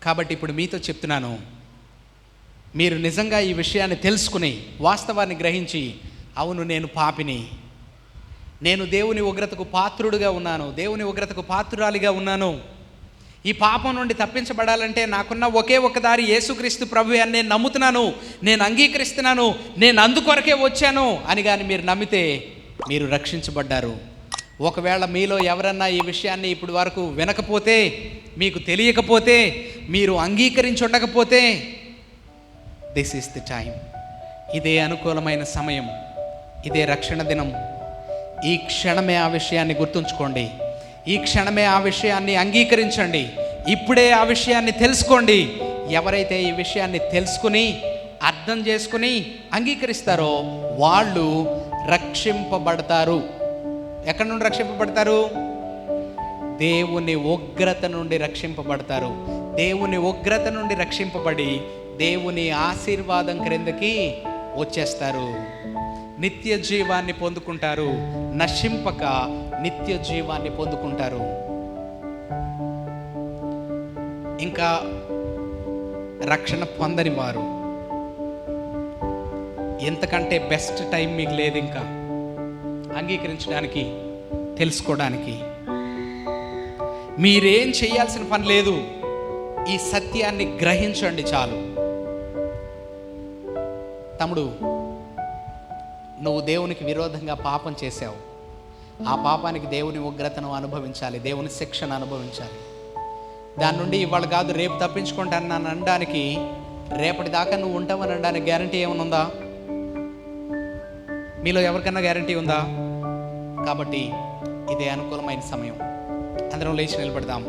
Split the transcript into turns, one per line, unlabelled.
కాబట్టి ఇప్పుడు మీతో చెప్తున్నాను, మీరు నిజంగా ఈ విషయాన్ని తెలుసుకుని వాస్తవాన్ని గ్రహించి, అవును నేను పాపిని, నేను దేవుని ఉగ్రతకు పాత్రుడుగా ఉన్నాను, దేవుని ఉగ్రతకు పాత్రురాలిగా ఉన్నాను, ఈ పాపం నుండి తప్పించబడాలంటే నాకున్న ఒకే ఒక దారి యేసుక్రీస్తు ప్రభువే అని నేను నమ్ముతున్నాను, నేను అంగీకరిస్తున్నాను, నేను అందుకొరకే వచ్చాను అని కానీ మీరు నమ్మితే మీరు రక్షించబడ్డారు. ఒకవేళ మీలో ఎవరన్నా ఈ విషయాన్ని ఇప్పుడు వరకు వినకపోతే, మీకు తెలియకపోతే, మీరు అంగీకరించి ఉండకపోతే, దిస్ ఈస్ ది టైం. ఇదే అనుకూలమైన సమయం, ఇదే రక్షణ దినం. ఈ క్షణమే ఆ విషయాన్ని గుర్తుంచుకోండి, ఈ క్షణమే ఆ విషయాన్ని అంగీకరించండి, ఇప్పుడే ఆ విషయాన్ని తెలుసుకోండి. ఎవరైతే ఈ విషయాన్ని తెలుసుకుని అర్థం చేసుకుని అంగీకరిస్తారో వాళ్ళు రక్షింపబడతారు. ఎక్కడి నుండి రక్షింపబడతారు? దేవుని ఉగ్రత నుండి రక్షింపబడతారు. దేవుని ఉగ్రత నుండి రక్షింపబడి దేవుని ఆశీర్వాదం క్రిందకి వచ్చేస్తారు. నిత్య జీవాన్ని పొందుకుంటారు, నశింపక నిత్య జీవాన్ని పొందుకుంటారు. ఇంకా రక్షణ పొందని వారు, ఎంతకంటే బెస్ట్ టైం మీకు లేదు ఇంకా అంగీకరించడానికి, తెలుసుకోవడానికి. మీరేం చేయాల్సిన పని లేదు, ఈ సత్యాన్ని గ్రహించండి చాలు. తమ్ముడు, నువ్వు దేవునికి విరోధంగా పాపం చేశావు, ఆ పాపానికి దేవుని ఉగ్రతను అనుభవించాలి, దేవుని శిక్షను అనుభవించాలి. దాని నుండి ఇవాళ కాదు రేపు తప్పించుకుంటాను నన్ను అనడానికి, రేపటి దాకా నువ్వు ఉంటావని అనడానికి గ్యారంటీ ఏమైనా ఉందా? మీలో ఎవరికన్నా గ్యారంటీ ఉందా? కాబట్టి ఇదే అనుకూలమైన సమయం. అందరం లేచి నిలబడదాం.